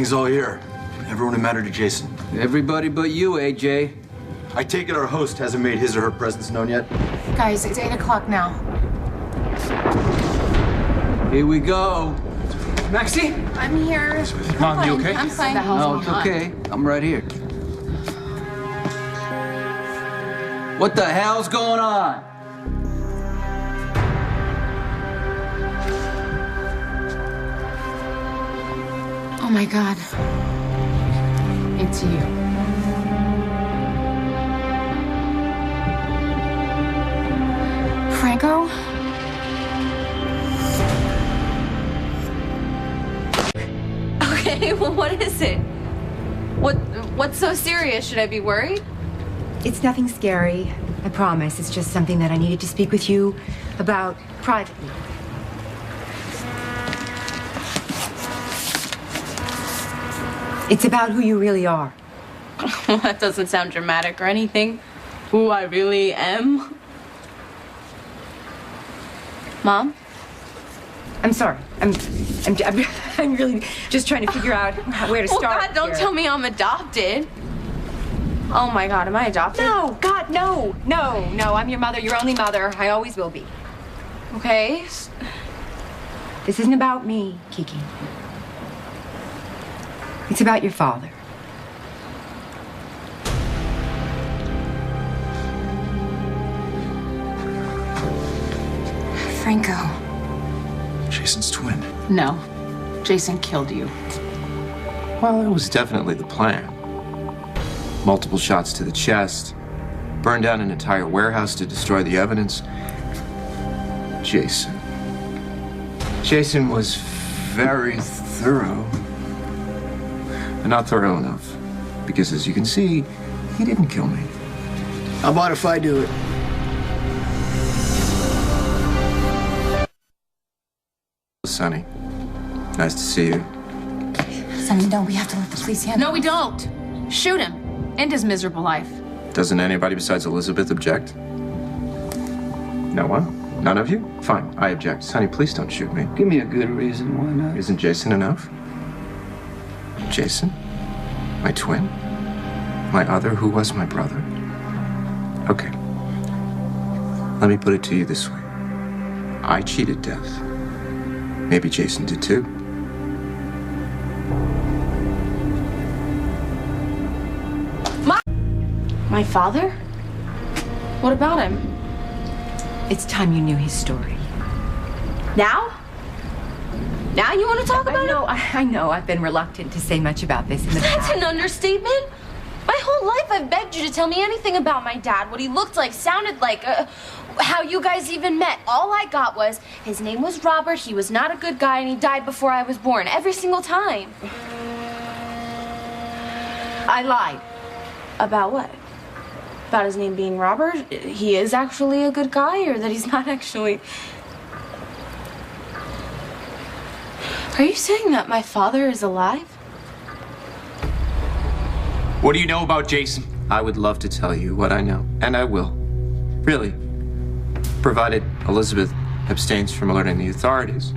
Things all here. Everyone who mattered to Jason. Everybody but you, AJ. I take it our host hasn't made his or her presence known yet? Guys, it's 8 o'clock now. Here we go. Maxie? I'm here. Mom, you okay? I'm fine. Oh, it's okay. I'm right here. What the hell's going on? Oh my God. It's you. Franco? Okay, well, what is it? What's so serious? Should I be worried? It's nothing scary, I promise. It's just something that I needed to speak with you about privately. It's about who you really are. Well, that doesn't sound dramatic or anything. Who I really am. Mom? I'm sorry. I'm really just trying to figure out where to start. Oh, God, don't tell me I'm adopted. Oh, my God, am I adopted? No, God, no. No, I'm your mother, your only mother. I always will be. Okay. This isn't about me, Kiki. It's about your father. Franco. Jason's twin. No. Jason killed you. Well, it was definitely the plan. Multiple shots to the chest, burned down an entire warehouse to destroy the evidence. Jason was very thorough. But not thorough enough. Because as you can see, he didn't kill me. How about if I do it? Sonny, nice to see you. Sonny, no, we have to let the police handle. No, we don't. Shoot him. End his miserable life. Doesn't anybody besides Elizabeth object? No one? None of you? Fine, I object. Sonny, please don't shoot me. Give me a good reason, why not? Isn't Jason enough? Jason? My twin? My other, who was my brother? Okay. Let me put it to you this way. I cheated death. Maybe Jason did too. My father? What about him? It's time you knew his story. Now? Now you want to talk about it? I know. I've been reluctant to say much about this in the That's past. an understatement. My whole life I've begged you to tell me anything about my dad, what he looked like, sounded like, how you guys even met. All I got was, his name was Robert, he was not a good guy, and he died before I was born, every single time. I lied. About what? About his name being Robert? He is actually a good guy, or that he's not actually... Are you saying that my father is alive? What do you know about Jason? I would love to tell you what I know, and I will. Really. Provided Elizabeth abstains from alerting the authorities.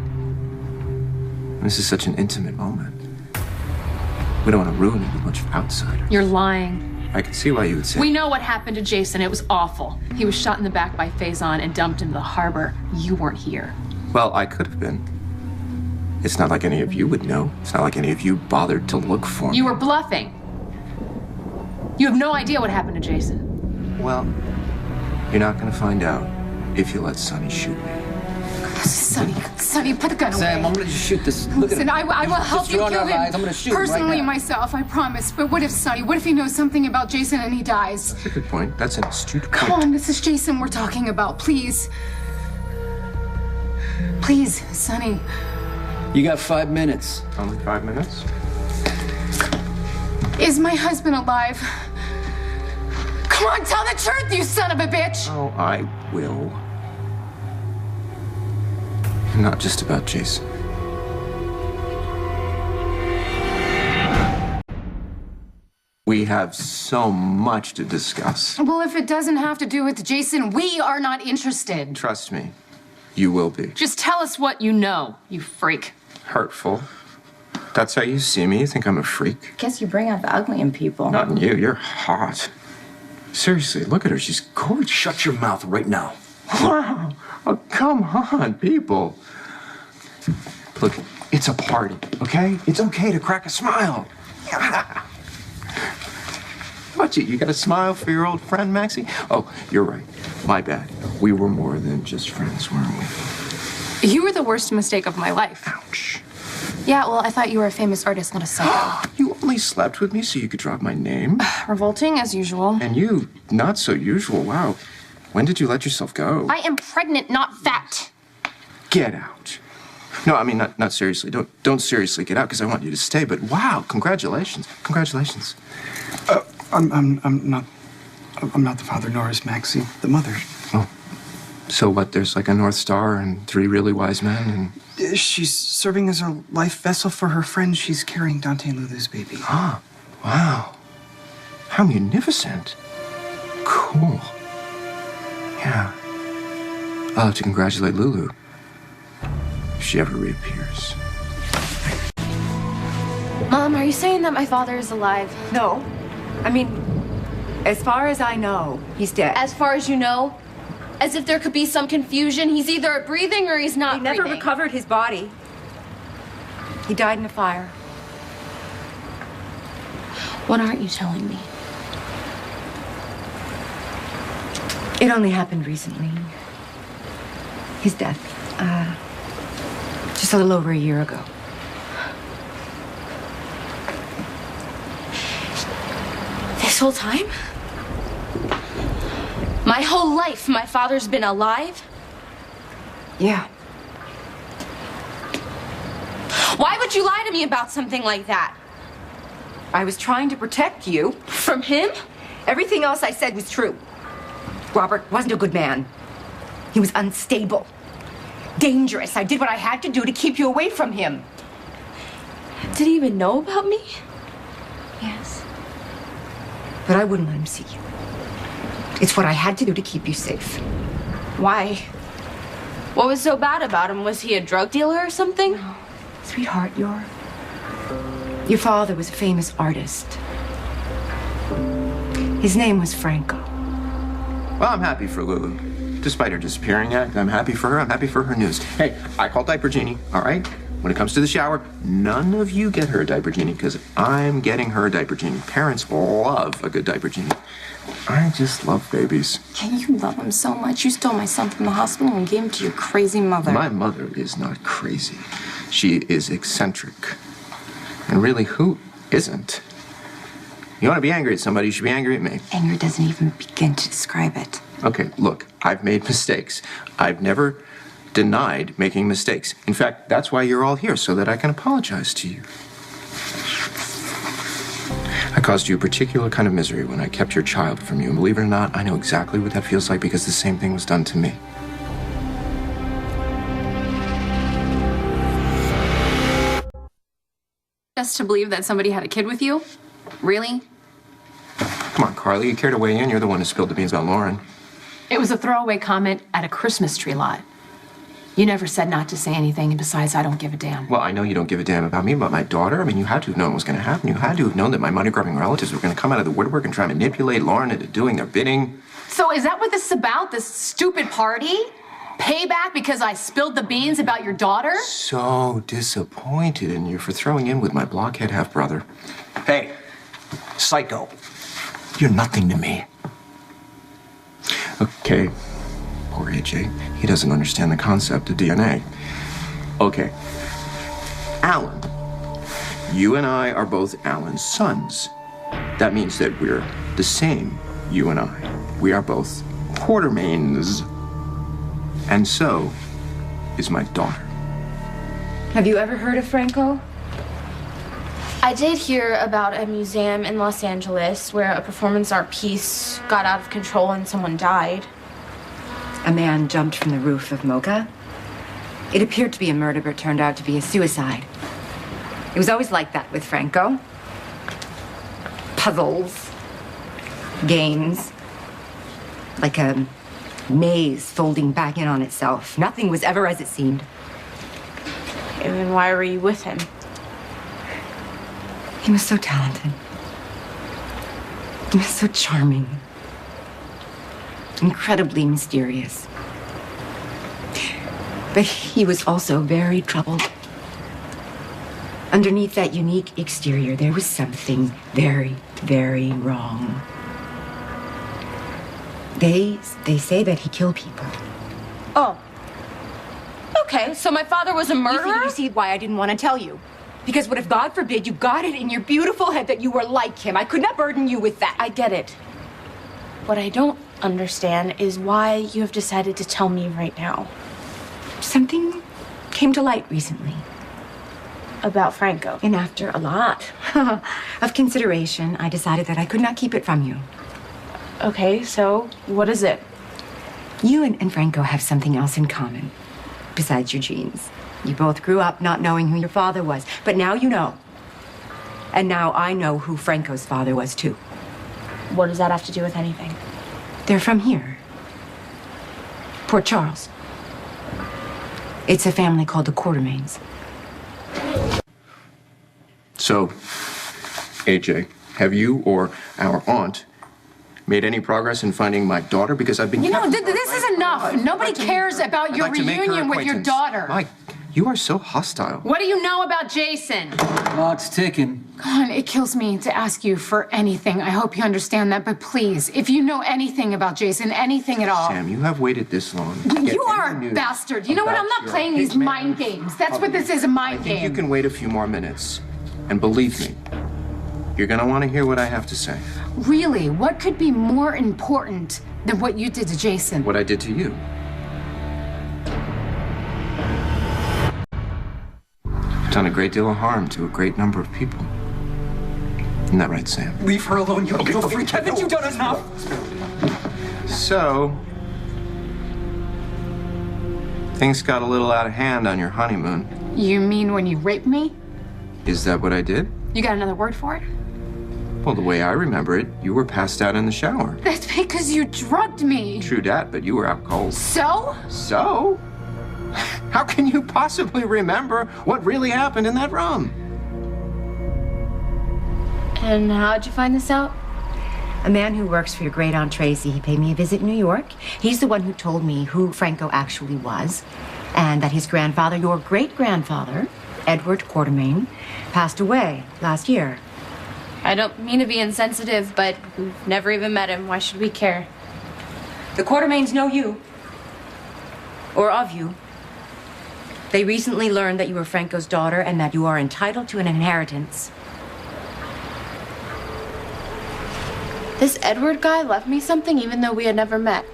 This is such an intimate moment. We don't want to ruin it with a bunch of outsiders. You're lying. I can see why you would say. We know what happened to Jason. It was awful. He was shot in the back by Faison and dumped into the harbor. You weren't here. Well, I could have been. It's not like any of you would know. It's not like any of you bothered to look for me. You were bluffing. You have no idea what happened to Jason. Well, you're not going to find out if you let Sonny shoot me. Sonny, put the gun Sam, away. I'm gonna just shoot this. Look Listen, at I will help Just you draw kill our him. eyes. I'm gonna shoot him right personally now. myself, I promise. But what if Sonny? What if he knows something about Jason and he dies? That's a good point. That's an astute point. Come on, this is Jason we're talking about. Please. Please, Sonny. You got 5 minutes. Only 5 minutes? Is my husband alive? Come on, tell the truth, you son of a bitch! Oh, I will. Not just about Jason. We have so much to discuss. Well, if it doesn't have to do with Jason, we are not interested. Trust me, you will be. Just tell us what you know, you freak. Hurtful. That's how you see me? You think I'm a freak? Guess you bring out the ugly in people. Not in you. You're hot. Seriously, look at her. She's gorgeous. Shut your mouth right now. Wow. Oh, come on, people. Look, it's a party, okay? It's okay to crack a smile. Watch it. You got a smile for your old friend, Maxie? Oh, you're right. My bad. We were more than just friends, weren't we? You were the worst mistake of my life. Ouch. Yeah, well, I thought you were a famous artist, not a psycho. You only slept with me so you could drop my name? Revolting, as usual. And you, not so usual. Wow. When did you let yourself go? I am pregnant, not fat. Get out. No, I mean, not seriously. Don't seriously get out because I want you to stay. But wow, congratulations. Congratulations. I'm not the father, nor is Maxie the mother. Oh. So what, there's like a North Star and 3 really wise men and... She's serving as a life vessel for her friend. She's carrying Dante and Lulu's baby. Ah, wow. How munificent. Cool. Yeah. I'll have to congratulate Lulu. If she ever reappears. Mom, are you saying that my father is alive? No. I mean, as far as I know, he's dead. As far as you know? As if there could be some confusion. He's either breathing or he's not breathing. He never recovered his body. He died in a fire. What aren't you telling me? It only happened recently. His death. Just a little over a year ago. This whole time? My whole life, my father's been alive? Yeah. Why would you lie to me about something like that? I was trying to protect you. From him? Everything else I said was true. Robert wasn't a good man. He was unstable. Dangerous. I did what I had to do to keep you away from him. Did he even know about me? Yes. But I wouldn't let him see you. It's what I had to do to keep you safe. Why? What was so bad about him? Was he a drug dealer or something? No. Sweetheart, your father was a famous artist. His name was Franco. Well, I'm happy for Lulu. Despite her disappearing act, I'm happy for her. I'm happy for her news. Hey, I called Diaper Genie, all right? When it comes to the shower, none of you get her a Diaper Genie because I'm getting her a Diaper Genie. Parents love a good Diaper Genie. I just love babies. Yeah, you love him so much. You stole my son from the hospital and gave him to your crazy mother. My mother is not crazy. She is eccentric. And really, who isn't? You want to be angry at somebody, you should be angry at me. Anger doesn't even begin to describe it. Okay, look, I've made mistakes. I've never denied making mistakes. In fact, that's why you're all here, so that I can apologize to you. I caused you a particular kind of misery when I kept your child from you. And believe it or not, I know exactly what that feels like because the same thing was done to me. Just to believe that somebody had a kid with you? Really? Come on, Carly, you care to weigh in? You're the one who spilled the beans about Lauren. It was a throwaway comment at a Christmas tree lot. You never said not to say anything, and besides, I don't give a damn. Well, I know you don't give a damn about me, but my daughter, I mean, you had to have known what was going to happen. You had to have known that my money-grubbing relatives were going to come out of the woodwork and try and manipulate Lauren into doing their bidding. So is that what this is about, this stupid party? Payback because I spilled the beans about your daughter? So disappointed in you for throwing in with my blockhead half-brother. Hey, psycho. You're nothing to me. Okay. Poor AJ. He doesn't understand the concept of DNA. Okay. Alan. You and I are both Alan's sons. That means that we're the same, you and I. We are both Quartermains. And so is my daughter. Have you ever heard of Franco? I did hear about a museum in Los Angeles where a performance art piece got out of control and someone died. A man jumped from the roof of Mocha. It appeared to be a murder, but turned out to be a suicide. It was always like that with Franco. Puzzles, games, like a maze folding back in on itself. Nothing was ever as it seemed. And then why were you with him? He was so talented. He was so charming. Incredibly mysterious. But he was also very troubled. Underneath that unique exterior, there was something very, very wrong. They say that he killed people. Oh. Okay, so my father was a murderer? You see why I didn't want to tell you. Because what if, God forbid, you got it in your beautiful head that you were like him? I could not burden you with that. I get it. What I don't understand is why you have decided to tell me right now. Something came to light recently. About Franco. And after a lot of consideration, I decided that I could not keep it from you. Okay, so what is it? You and Franco have something else in common, besides your genes. You both grew up not knowing who your father was, but now you know. And now I know who Franco's father was, too. What does that have to do with anything? They're from here. Port Charles. It's a family called the Quartermains. So, AJ, have you or our aunt made any progress in finding my daughter? Because I've been... You know, this is enough. Nobody cares about your reunion with your daughter. Mike, you are so hostile. What do you know about Jason? Clock's ticking. God, it kills me to ask you for anything. I hope you understand that, but please, if you know anything about Jason, anything at all. Sam, you have waited this long. You are a bastard. You know what? I'm not playing these mind games. That's what this is, a mind game. You can wait a few more minutes. And believe me, you're gonna want to hear what I have to say. Really? What could be more important than what you did to Jason? What I did to you. I've done a great deal of harm to a great number of people. Isn't that right, Sam? Leave her alone, you little freak. Haven't you done enough? So, things got a little out of hand on your honeymoon. You mean when you raped me? Is that what I did? You got another word for it? Well, the way I remember it, you were passed out in the shower. That's because you drugged me. True dat, but you were out cold. So? So? How can you possibly remember what really happened in that room? And how'd you find this out? A man who works for your great aunt Tracy, he paid me a visit in New York. He's the one who told me who Franco actually was, and that his grandfather, your great-grandfather, Edward Quartermain, passed away last year. I don't mean to be insensitive, but we've never even met him. Why should we care? The Quartermains know you. Or of you. They recently learned that you were Franco's daughter and that you are entitled to an inheritance. This Edward guy left me something even though we had never met.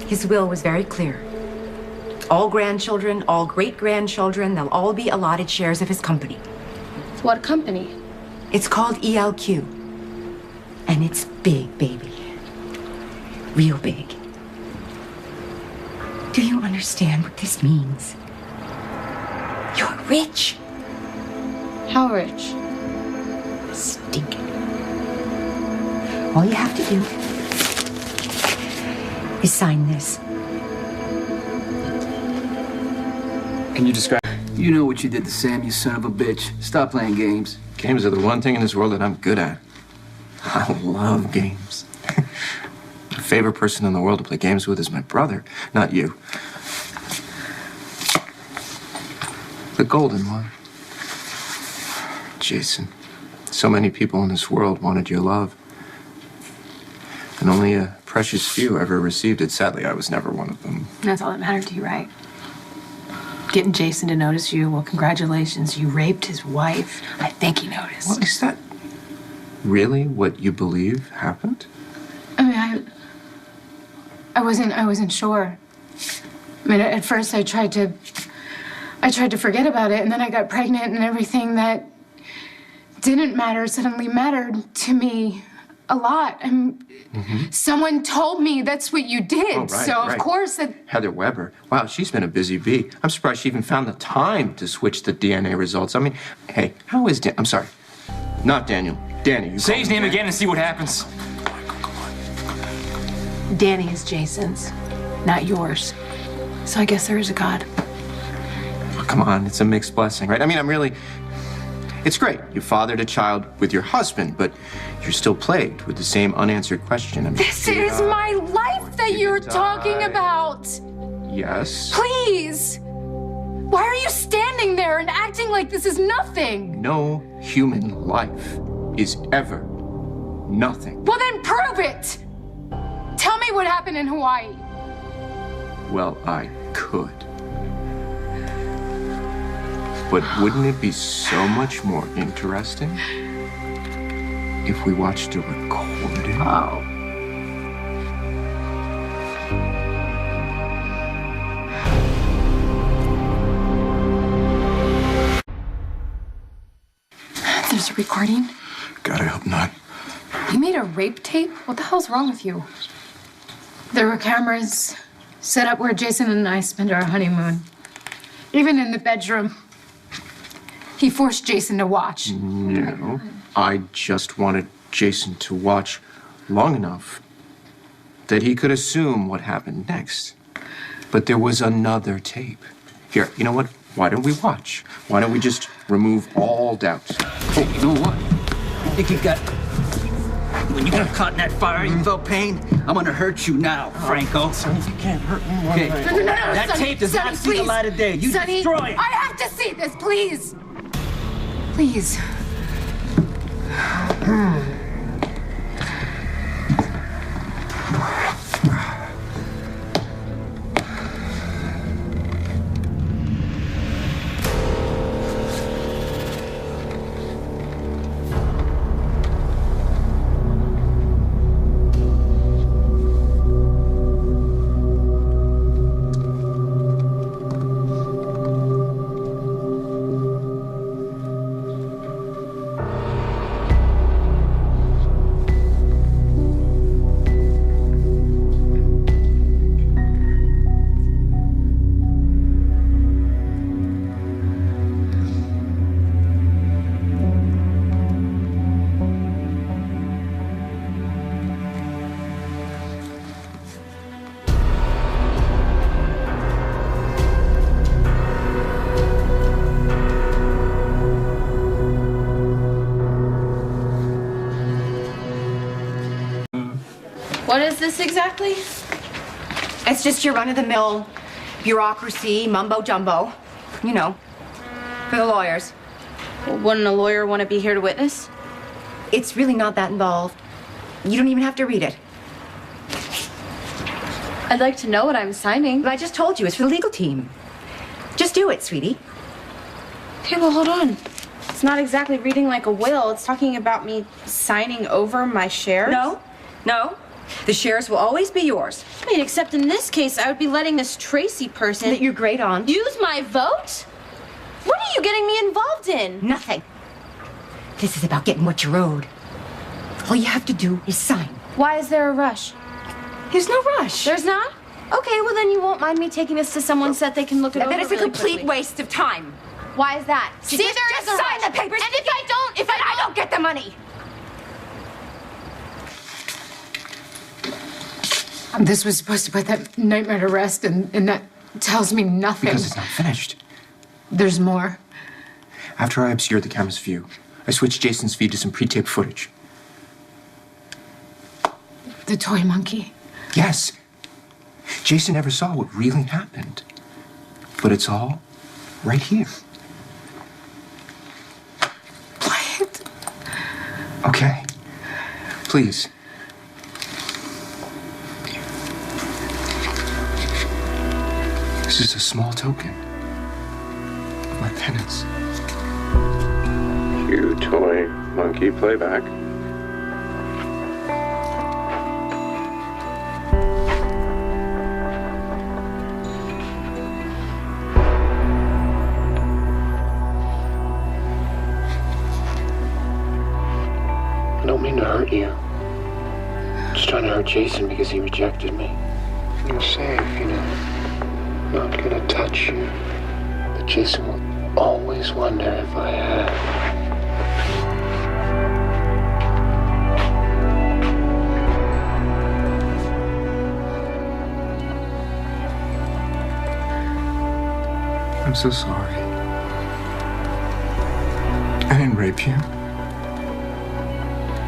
His will was very clear. All grandchildren, all great-grandchildren, they'll all be allotted shares of his company. What company? It's called ELQ. And it's big, baby. Real big. Do you understand what this means? You're rich. How rich? Stinking. All you have to do is sign this. Can you describe? You know what you did to Sam, you son of a bitch. Stop playing games. Games are the one thing in this world that I'm good at. I love games. My favorite person in the world to play games with is my brother, not you. The golden one. Jason. So many people in this world wanted your love. And only a precious few ever received it. Sadly, I was never one of them. That's all that mattered to you, right? Getting Jason to notice you, well, congratulations. You raped his wife. I think he noticed. Well, is that really what you believe happened? I mean, I wasn't sure. I mean, at first I tried to forget about it, and then I got pregnant, and everything that didn't matter suddenly mattered to me a lot. Someone told me that's what you did, Oh, right, so of right. course that. Heather Weber. Wow, she's been a busy bee. I'm surprised she even found the time to switch the DNA results. I mean, hey, how is I'm sorry. Not Daniel. Danny. You Say call his him name Danny. again and see what happens. Danny is Jason's, not yours. So I guess there is a God. Oh, come on, it's a mixed blessing, right? I mean, I'm really... It's great. You fathered a child with your husband, but you're still plagued with the same unanswered question. I mean, This is my life that you're talking about. Yes. Please. Why are you standing there and acting like this is nothing? No human life is ever nothing. Well, then prove it. Tell me what happened in Hawaii. Well, I could. But wouldn't it be so much more interesting if we watched a recording? Oh. There's a recording? God, I hope not. You made a rape tape? What the hell's wrong with you? There were cameras set up where Jason and I spent our honeymoon. Even in the bedroom. He forced Jason to watch. No, I just wanted Jason to watch long enough that he could assume what happened next. But there was another tape. Here, you know what? Why don't we watch? Why don't we just remove all doubt? Hey, you know what? I think you got... When you got caught in that fire, you felt pain? I'm gonna hurt you now, Franco. Sonny, you can't hurt me. Okay. No, That Sonny, tape does Sonny, not see the please. light of day. You Sonny, destroy it. I have to see this, please. Please. What is this exactly? It's just your run-of-the-mill bureaucracy, mumbo-jumbo. You know, for the lawyers. Well, wouldn't a lawyer want to be here to witness? It's really not that involved. You don't even have to read it. I'd like to know what I'm signing. But I just told you, it's for the legal team. Just do it, sweetie. Okay, well, hold on. It's not exactly reading like a will. It's talking about me signing over my shares. No. The shares will always be yours. Wait, except in this case, I would be letting this Tracy person... That you're great on. Use my vote? What are you getting me involved in? Nothing. This is about getting what you're owed. All you have to do is sign. Why is there a rush? There's no rush. There's not? Okay, well then you won't mind me taking this to someone so that they can look it over That is a really complete quickly. waste of time. Why is that? Just sign the papers. And if I don't, Then I don't get the money. This was supposed to put that nightmare to rest, and that tells me nothing. Because it's not finished. There's more. After I obscured the camera's view, I switched Jason's feed to some pre-taped footage. The toy monkey. Yes. Jason never saw what really happened. But it's all right here. Play it. Okay. Please. This is a small token of my penance. Cue toy monkey playback. I don't mean to hurt you. I'm just trying to hurt Jason because he rejected me. You're safe, you know. I'm not gonna touch you. But Jason will always wonder if I have. I'm so sorry. I didn't rape you.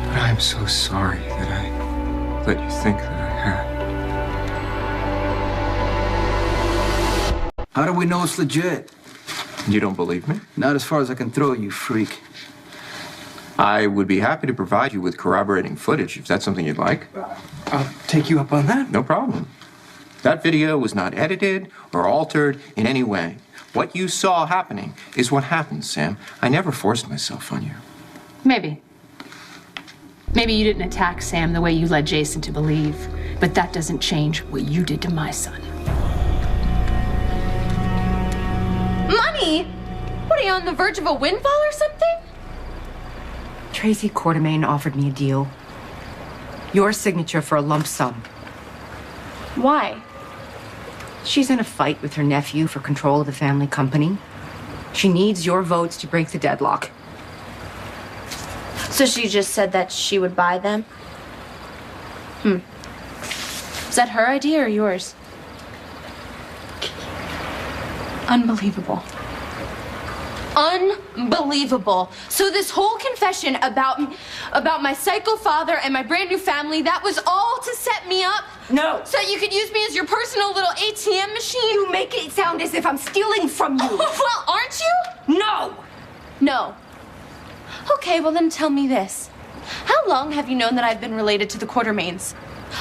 But I am so sorry that I let you think that I had. How do we know it's legit? You don't believe me? Not as far as I can throw, you freak. I would be happy to provide you with corroborating footage if that's something you'd like. I'll take you up on that. No problem. That video was not edited or altered in any way. What you saw happening is what happened, Sam. I never forced myself on you. Maybe. Maybe you didn't attack Sam the way you led Jason to believe, but that doesn't change what you did to my son. Money? What, are you on the verge of a windfall or something? Tracy Quartermain offered me a deal. Your signature for a lump sum. Why? She's in a fight with her nephew for control of the family company. She needs your votes to break the deadlock. So she just said that she would buy them? Is that her idea or yours? Unbelievable. Unbelievable. So this whole confession about my psycho father and my brand new family, that was all to set me up? No. So you could use me as your personal little ATM machine? You make it sound as if I'm stealing from you. Well, aren't you? No. No. Okay, well then tell me this. How long have you known that I've been related to the Quartermains?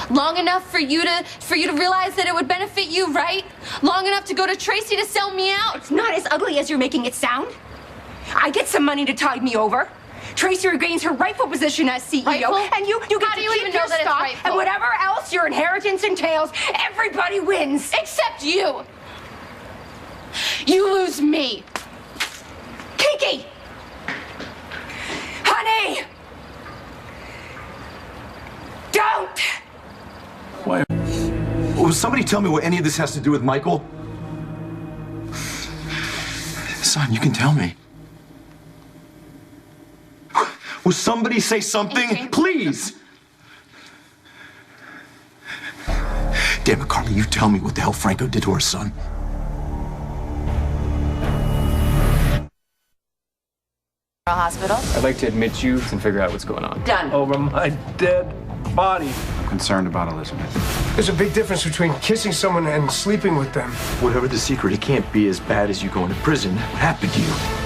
Long enough for you to realize that it would benefit you, right? Long enough to go to Tracy to sell me out? It's not as ugly as you're making it sound. I get some money to tide me over. Tracy regains her rightful position as CEO, Rightful? and you get How to do you keep even your know that it's stock, rightful? and whatever else your inheritance entails, everybody wins. Except you. You lose me. Kiki! Honey! Don't! Why? Will somebody tell me what any of this has to do with Michael? Son, you can tell me. Will somebody say something? Please! Damn it, Carly, you tell me what the hell Franco did to our son. Hospital. I'd like to admit you and figure out what's going on. Done. Over my dead body. I'm concerned about Elizabeth. There's a big difference between kissing someone and sleeping with them. Whatever the secret, it can't be as bad as you going to prison. What happened to you?